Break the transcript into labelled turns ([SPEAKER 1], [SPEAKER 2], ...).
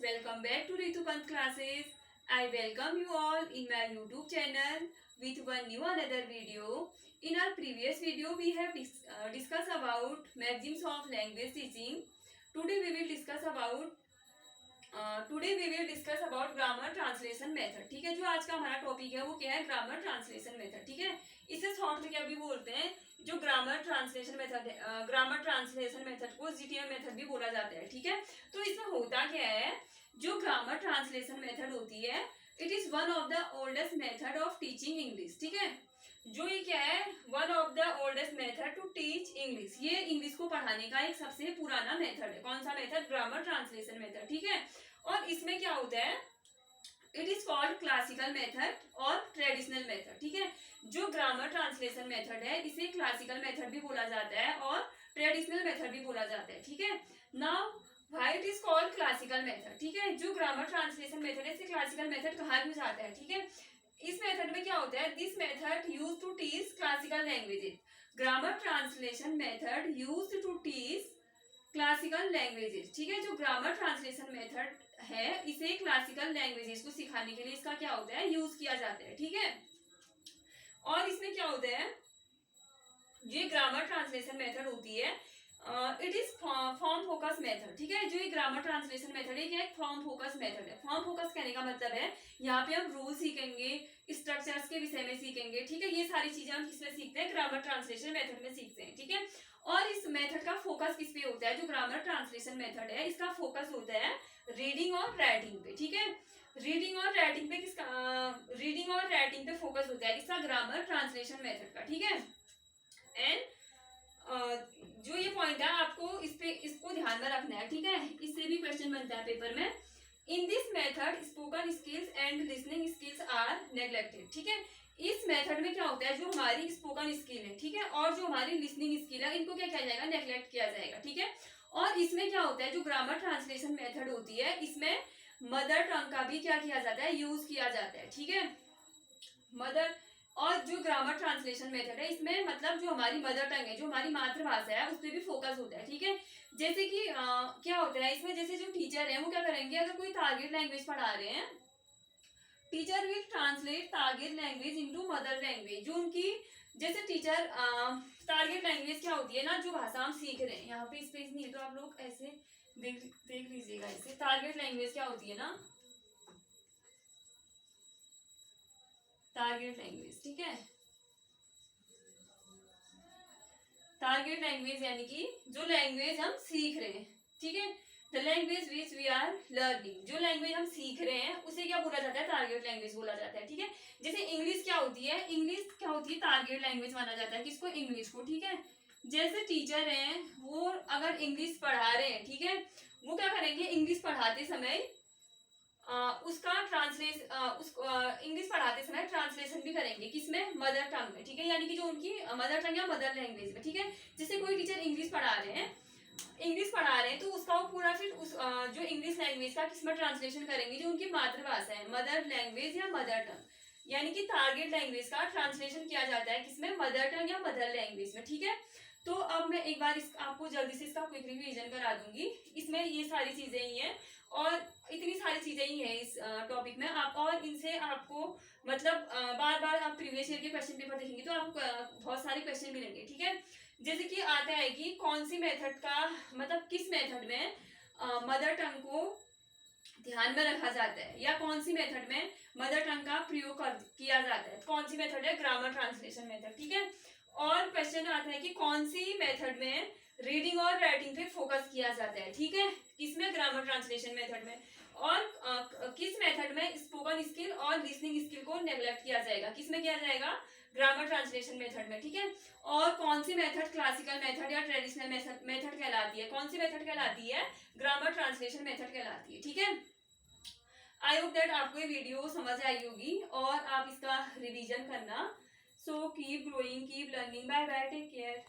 [SPEAKER 1] welcome back to Ritu Pant classes. I welcome you all in my YouTube channel with one new another video. In our previous video, we have discussed about maxims of language teaching. Today we will discuss about grammar translation method. ठीक है, जो आज का हमारा topic है वो क्या है, ग्रामर ट्रांसलेशन मेथड. ठीक है, इसे शॉर्ट में क्या भी बोलते हैं, जो ग्रामर ट्रांसलेशन मेथड है, ग्रामर ट्रांसलेशन मेथड को जीटीएम मेथड भी बोला जाता है. ठीक है, तो इसमें होता क्या है, जो ग्रामर ट्रांसलेशन मेथड होती है, it is one of the oldest method of teaching English. ठीक है, जो ये क्या है, one of the oldest method to teach English. ये इंग्लिश को पढ़ाने का एक सबसे पुराना मेथड है. कौन सा मेथड, ग्रामर ट्रांसलेशन मेथड. ठीक है, और इसमें क्या होता है, it is called classical method और ट्रेडिशनल मेथड. ठीक है, जो ग्रामर ट्रांसलेशन मेथड है इसे क्लासिकल मेथड भी बोला जाता है और ट्रेडिशनल मेथड भी बोला जाता है. ठीक है, now why it is called classical method. ठीक है, जो ग्रामर ट्रांसलेशन मेथड है इसे क्लासिकल मेथड कहा भी जाता है. ठीक है, इस मेथड में क्या होता है, this method use to teach classical languages. Grammar translation method use to teach classical languages. ठीक है, जो ग्रामर ट्रांसलेशन मेथड है इसे क्लासिकल लैंग्वेजेस को सिखाने के लिए इसका क्या होता है, यूज किया जाता है. ठीक है, और इसमें क्या होता है, ये ग्रामर ट्रांसलेशन मेथड होती है, it is form focus method. ठीक है, जो ये ग्रामर ट्रांसलेशन मेथड है ये एक फॉर्म फोकस मेथड है. फॉर्म फोकस कहने का मतलब है, यहाँ पे हम रूल सीखेंगे, स्ट्रक्चर्स के विषय में सीखेंगे. ठीक है, ये सारी चीजें हम किसमें सीखते हैं, ग्रामर ट्रांसलेशन मेथड में सीखते हैं. ठीक है, और इस मेथड का फोकस किस पे होता है, जो ग्रामर ट्रांसलेशन मेथड है इसका फोकस होता है रीडिंग और राइटिंग पे. ठीक है, रीडिंग और राइटिंग पे रीडिंग और राइटिंग पे फोकस होता है इसका ग्रामर ट्रांसलेशन मेथड का. ठीक है, एंड जो ये पॉइंट है आपको इसको ध्यान में रखना है. ठीक है, इससे भी क्वेश्चन बनता है पेपर में. In this method spoken skills and listening skills are neglected. ठीक है, इस मेथड में क्या होता है, जो हमारी स्पोकन स्किल है, ठीक है, और जो हमारी लिसनिंग स्किल है, इनको क्या किया जाएगा, नेग्लेक्ट किया जाएगा. ठीक है, और इसमें क्या होता है, जो ग्रामर ट्रांसलेशन मेथड होती है इसमें मदर टंग का भी क्या किया जाता है, यूज किया जाता है. ठीक है, मदर, और जो ग्रामर ट्रांसलेशन मेथड है इसमें मतलब जो हमारी मदर टंग है, जो हमारी मातृभाषा है, उस पर भी फोकस होता है. ठीक है, जैसे कि क्या होता है इसमें, जैसे जो टीचर है वो क्या करेंगे, अगर कोई टारगेट लैंग्वेज पढ़ा रहे हैं, teacher will translate target language into mother language. जो उनकी, जैसे टीचर टारगेट लैंग्वेज क्या होती है ना, जो भाषा हम सीख रहे हैं, यहाँ पे स्पेस नहीं है तो आप लोग ऐसे देख लीजिएगा. ऐसे टारगेट लैंग्वेज क्या होती है ना, टारगेट लैंग्वेज. ठीक है, टारगेट लैंग्वेज यानी कि जो लैंग्वेज हम सीख रहे हैं. ठीक है, the language which we are learning, जो लैंग्वेज हम सीख रहे हैं उसे क्या बोला जाता है, टारगेट लैंग्वेज बोला जाता है. ठीक है, जैसे इंग्लिश क्या होती है, इंग्लिश क्या होती है, टारगेट लैंग्वेज माना जाता है किसको, इंग्लिश को. ठीक है, जैसे टीचर हैं वो अगर इंग्लिश पढ़ा रहे हैं, ठीक है, वो क्या करेंगे, इंग्लिश पढ़ाते समय उसका इंग्लिश पढ़ाते समय ट्रांसलेशन भी करेंगे किसमें, मदर टंग में. ठीक है, यानी कि जो उनकी मदर टंग या मदर लैंग्वेज में. ठीक है, जैसे कोई टीचर इंग्लिश पढ़ा रहे हैं तो उसका वो पूरा फिर उस जो इंग्लिश लैंग्वेज का किसमें ट्रांसलेशन करेंगे, जो उनकी मातृभाषा है, मदर लैंग्वेज या मदर टंग, यानी कि टारगेट लैंग्वेज का ट्रांसलेशन किया जाता है किसमें, मदर टंग या मदर लैंग्वेज में. ठीक है, तो अब मैं एक बार आपको जल्दी से इसका क्विक रिवीजन करा दूंगी. इसमें ये सारी चीजें ही हैं और इतनी सारी चीजें ही हैं इस टॉपिक में. आप और इनसे आपको मतलब बार बार आप प्रीवियस ईयर के क्वेश्चन पेपर देखेंगे तो आपको बहुत सारे क्वेश्चन मिलेंगे. ठीक है, जैसे कि आता है कि कौन सी मेथड का मतलब किस मेथड में मदर टंग को ध्यान में रखा जाता है, या कौन सी मेथड में मदर टंग का प्रयोग किया जाता है, कौन सी मेथड है, ग्रामर ट्रांसलेशन मेथड. ठीक है, और क्वेश्चन आता है कि कौन सी मेथड में रीडिंग और राइटिंग पे फोकस किया जाता है. ठीक है, किसमें, ग्रामर ट्रांसलेशन मेथड में, और किस मेथड में स्पोकन स्किल और लिसनिंग स्किल को नेग्लेक्ट किया जाएगा, किसमें किया जाएगा, ग्रामर ट्रांसलेशन मेथड में. ठीक है, और कौन सी मेथड क्लासिकल मेथड या ट्रेडिशनल मेथड कहलाती है, कौन सी मेथड कहलाती है, ग्रामर ट्रांसलेशन मेथड कहलाती है. ठीक है, आई होप दैट आपको ये वीडियो समझ आई होगी और आप इसका रिवीजन करना. So keep growing, keep learning. Bye bye, take care.